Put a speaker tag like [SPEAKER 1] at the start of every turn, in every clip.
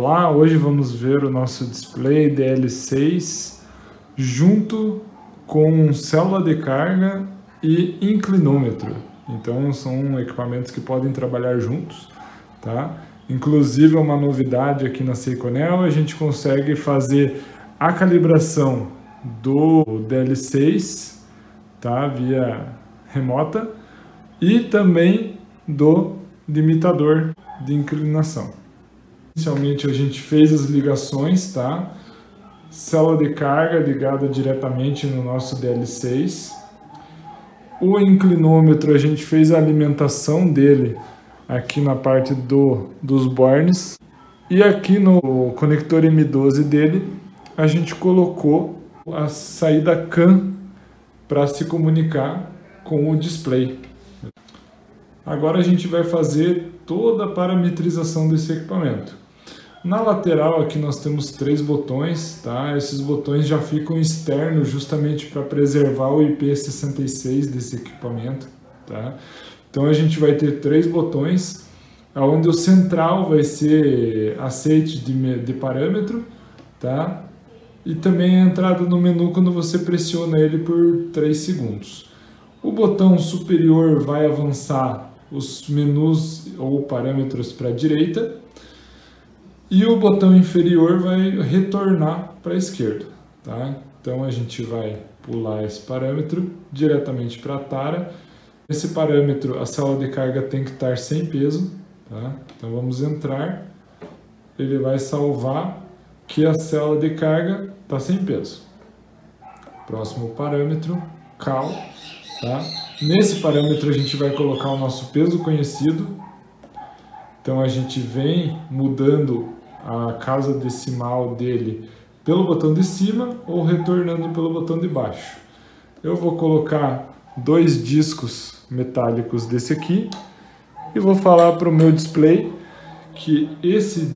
[SPEAKER 1] Olá, hoje vamos ver o nosso display DL6 junto com célula de carga e inclinômetro. Então são equipamentos que podem trabalhar juntos, tá? Inclusive uma novidade aqui na Seiconel, a gente consegue fazer a calibração do DL6, tá? Via remota e também do limitador de inclinação. Inicialmente a gente fez as ligações, tá? Célula de carga ligada diretamente no nosso DL6. O inclinômetro a gente fez a alimentação dele aqui na parte dos bornes. E aqui no conector M12 dele a gente colocou a saída CAN para se comunicar com o display. Agora a gente vai fazer toda a parametrização desse equipamento. Na lateral aqui nós temos 3 botões, tá? Esses botões já ficam externos justamente para preservar o IP66 desse equipamento, tá? Então a gente vai ter 3 botões, onde o central vai ser aceite de parâmetro, tá? E também a entrada no menu quando você pressiona ele por 3 segundos. O botão superior vai avançar os menus ou parâmetros para a direita e o botão inferior vai retornar para a esquerda, tá? Então a gente vai pular esse parâmetro diretamente para a tara. Esse parâmetro, a célula de carga tem que estar sem peso, tá? Então vamos entrar, ele vai salvar que a célula de carga está sem peso. Próximo parâmetro, cal, tá? Nesse parâmetro a gente vai colocar o nosso peso conhecido. Então a gente vem mudando a casa decimal dele pelo botão de cima ou retornando pelo botão de baixo. Eu vou colocar 2 discos metálicos desse aqui e vou falar para o meu display que esse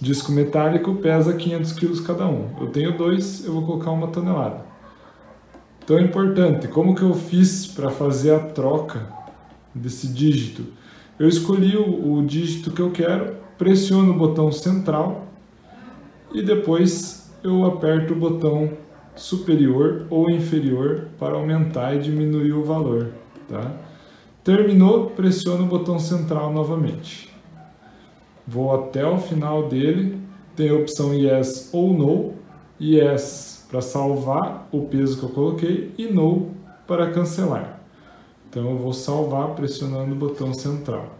[SPEAKER 1] disco metálico pesa 500 kg cada um. Eu tenho 2, eu vou colocar 1 tonelada. Então é importante, como que eu fiz para fazer a troca desse dígito? Eu escolhi o dígito que eu quero, pressiono o botão central e depois eu aperto o botão superior ou inferior para aumentar e diminuir o valor, tá? Terminou, pressiono o botão central novamente. Vou até o final dele, tem a opção Yes ou No. Yes para salvar o peso que eu coloquei e No para cancelar. Então eu vou salvar pressionando o botão central.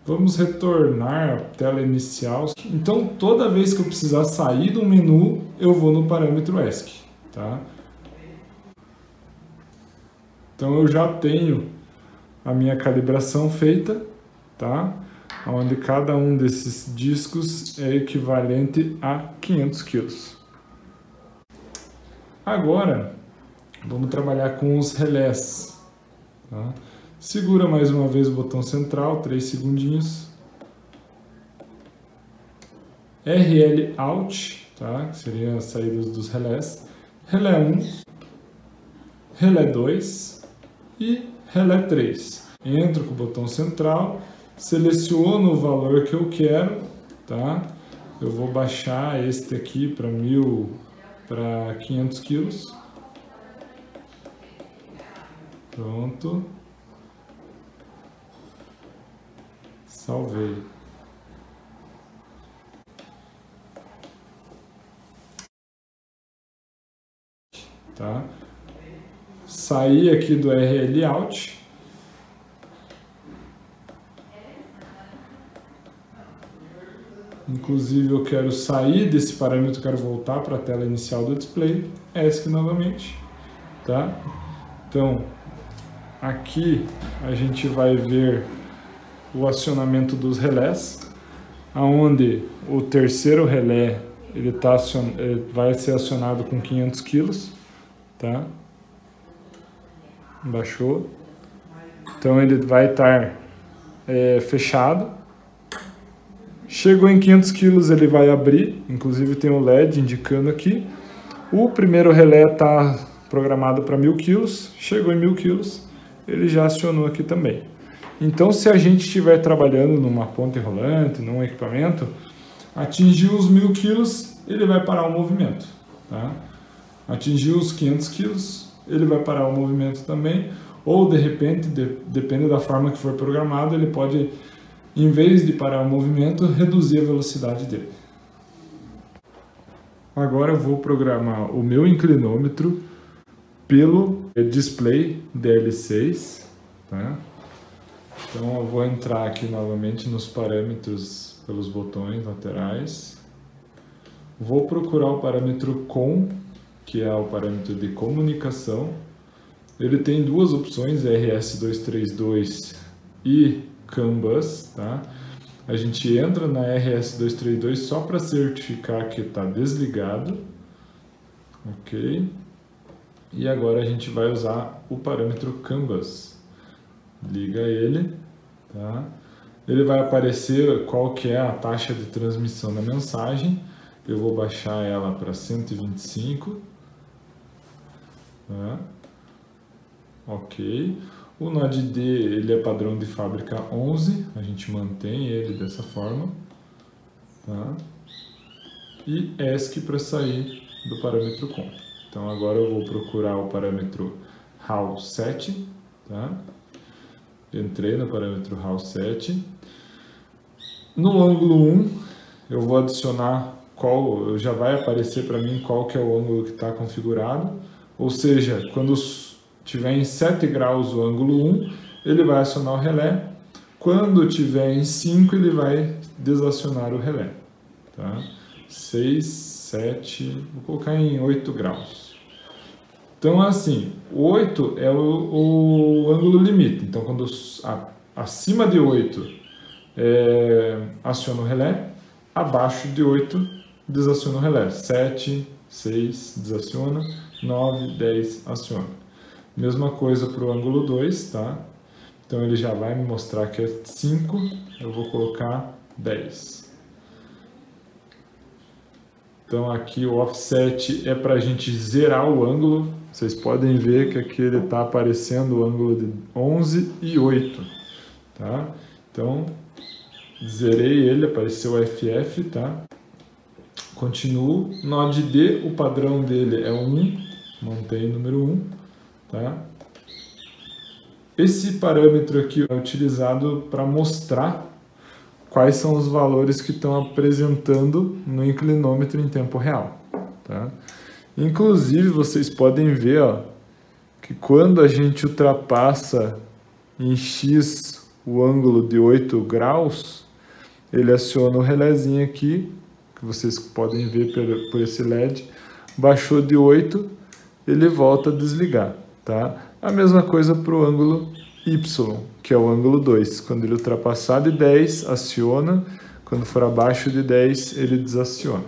[SPEAKER 1] Vamos retornar à tela inicial. Então toda vez que eu precisar sair do menu, eu vou no parâmetro ESC, tá? Então eu já tenho a minha calibração feita, tá? Onde cada um desses discos é equivalente a 500 kg. Agora, vamos trabalhar com os relés, tá? Segura mais uma vez o botão central, 3 segundinhos. RL Out, tá? Que seriam as saídas dos relés. Relé 1, Relé 2 e Relé 3. Entro com o botão central, seleciono o valor que eu quero, tá? Eu vou baixar este aqui para 500 kg. Pronto. Salvei. Tá? Saí aqui do RL Out. Inclusive eu quero sair desse parâmetro, quero voltar para a tela inicial do display. ESC novamente, tá? Então, aqui a gente vai ver o acionamento dos relés, aonde o terceiro relé ele vai ser acionado com 500 kg, tá? Baixou. Então ele vai estar fechado. Chegou em 500 kg, ele vai abrir, inclusive tem o LED indicando aqui. O primeiro relé está programado para 1000 kg, chegou em 1000 kg, ele já acionou aqui também. Então, se a gente estiver trabalhando numa ponte rolante, num equipamento, atingiu os 1000 kg, ele vai parar o movimento. Tá? Atingiu os 500 kg, ele vai parar o movimento também, ou de repente, depende da forma que for programado, ele pode, em vez de parar o movimento, reduzir a velocidade dele. Agora eu vou programar o meu inclinômetro pelo display DL6, tá? Então eu vou entrar aqui novamente nos parâmetros pelos botões laterais. Vou procurar o parâmetro COM, que é o parâmetro de comunicação. Ele tem duas opções, RS232 e CAN bus, tá? A gente entra na RS232 só para certificar que está desligado. Ok. E agora a gente vai usar o parâmetro CAN bus. Liga ele, tá? Ele vai aparecer qual que é a taxa de transmissão da mensagem. Eu vou baixar ela para 125. Tá? Ok. O Node D, ele é padrão de fábrica 11, a gente mantém ele dessa forma. Tá? E ESC para sair do parâmetro COM. Então agora eu vou procurar o parâmetro HAL7. Tá? Entrei no parâmetro HAL7. No ângulo 1, eu vou adicionar já vai aparecer para mim qual que é o ângulo que está configurado. Ou seja, quando tiver em 7 graus o ângulo 1, ele vai acionar o relé. Quando tiver em 5, ele vai desacionar o relé. Tá? 6, 7, vou colocar em 8 graus. Então, assim, 8 é o ângulo limite. Então, quando acima de 8 aciona o relé, abaixo de 8 desaciona o relé. 7, 6 desaciona, 9, 10 aciona. Mesma coisa para o ângulo 2, tá? Então ele já vai me mostrar que é 5, eu vou colocar 10. Então aqui o offset é para a gente zerar o ângulo. Vocês podem ver que aqui ele está aparecendo o ângulo de 11 e 8. Tá? Então zerei ele, apareceu o FF, tá? Continuo. Node D, o padrão dele é 1, mantém o número 1. Tá? Esse parâmetro aqui é utilizado para mostrar quais são os valores que estão apresentando no inclinômetro em tempo real. Tá? Inclusive, vocês podem ver, ó, que quando a gente ultrapassa em X o ângulo de 8 graus, ele aciona o relézinho aqui, que vocês podem ver por esse LED, baixou de 8, ele volta a desligar. Tá? A mesma coisa para o ângulo Y, que é o ângulo 2. Quando ele ultrapassar de 10, aciona. Quando for abaixo de 10, ele desaciona.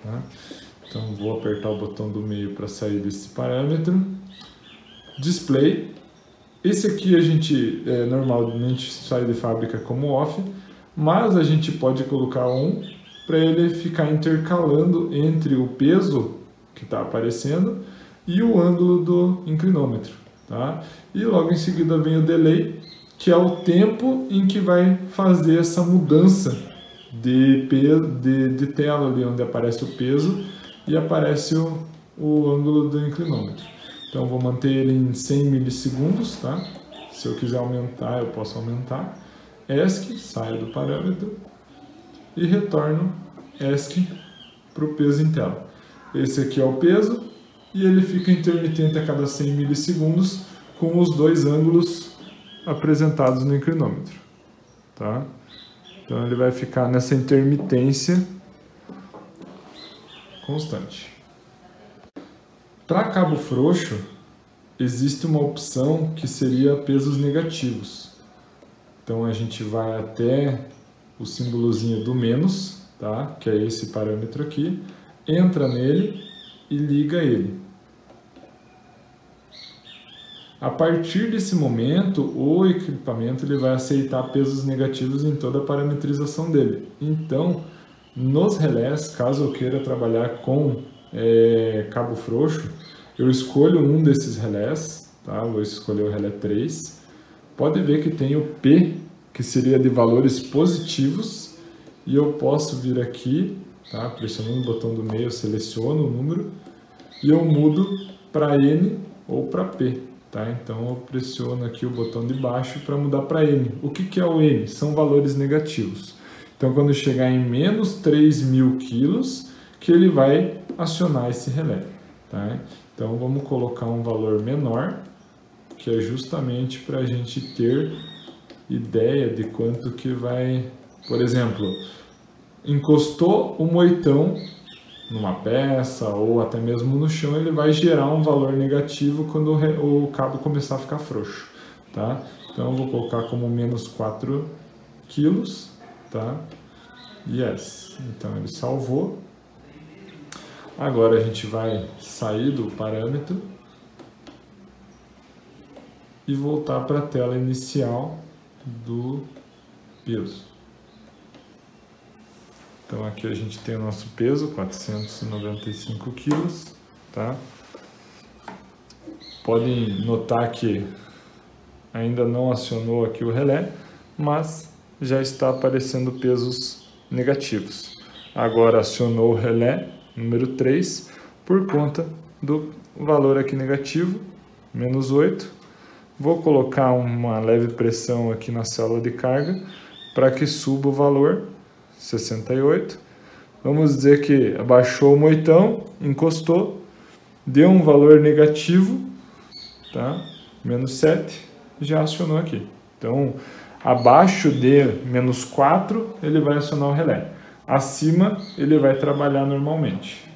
[SPEAKER 1] Tá? Então, vou apertar o botão do meio para sair desse parâmetro. Display. Esse aqui a gente normalmente sai de fábrica como off, mas a gente pode colocar on para ele ficar intercalando entre o peso que está aparecendo e o ângulo do inclinômetro. Tá? E logo em seguida vem o delay, que é o tempo em que vai fazer essa mudança de tela ali onde aparece o peso e aparece o ângulo do inclinômetro. Então vou manter ele em 100 milissegundos, tá? Se eu quiser aumentar, eu posso aumentar. ESC, saio do parâmetro e retorno ESC para o peso em tela. Esse aqui é o peso e ele fica intermitente a cada 100 milissegundos com os dois ângulos apresentados no inclinômetro. Tá? Então ele vai ficar nessa intermitência constante. Para cabo frouxo, existe uma opção que seria pesos negativos. Então a gente vai até o símbolozinho do menos, tá? Que é esse parâmetro aqui, entra nele e liga ele. A partir desse momento, o equipamento ele vai aceitar pesos negativos em toda a parametrização dele. Então, nos relés, caso eu queira trabalhar com cabo frouxo, eu escolho um desses relés, tá? Vou escolher o relé 3, pode ver que tem o P, que seria de valores positivos, e eu posso vir aqui, tá? Pressionando o botão do meio, eu seleciono o número, e eu mudo para N ou para P. Tá? Então eu pressiono aqui o botão de baixo para mudar para N. O que é o N? São valores negativos. Então quando chegar em menos 3.000 quilos, que ele vai acionar esse relé. Tá? Então vamos colocar um valor menor, que é justamente para a gente ter ideia de quanto que vai... Por exemplo, encostou o moitão numa peça ou até mesmo no chão, ele vai gerar um valor negativo quando o cabo começar a ficar frouxo, tá? Então eu vou colocar como menos 4 quilos, tá? Yes, então ele salvou. Agora a gente vai sair do parâmetro e voltar para a tela inicial do peso. Então aqui a gente tem o nosso peso, 495 quilos, tá? Podem notar que ainda não acionou aqui o relé, mas já está aparecendo pesos negativos. Agora acionou o relé número 3 por conta do valor aqui negativo, menos 8. Vou colocar uma leve pressão aqui na célula de carga para que suba o valor 68. Vamos dizer que abaixou o moitão, encostou, deu um valor negativo, tá? Menos 7, já acionou aqui. Então, abaixo de menos 4, ele vai acionar o relé. Acima, ele vai trabalhar normalmente.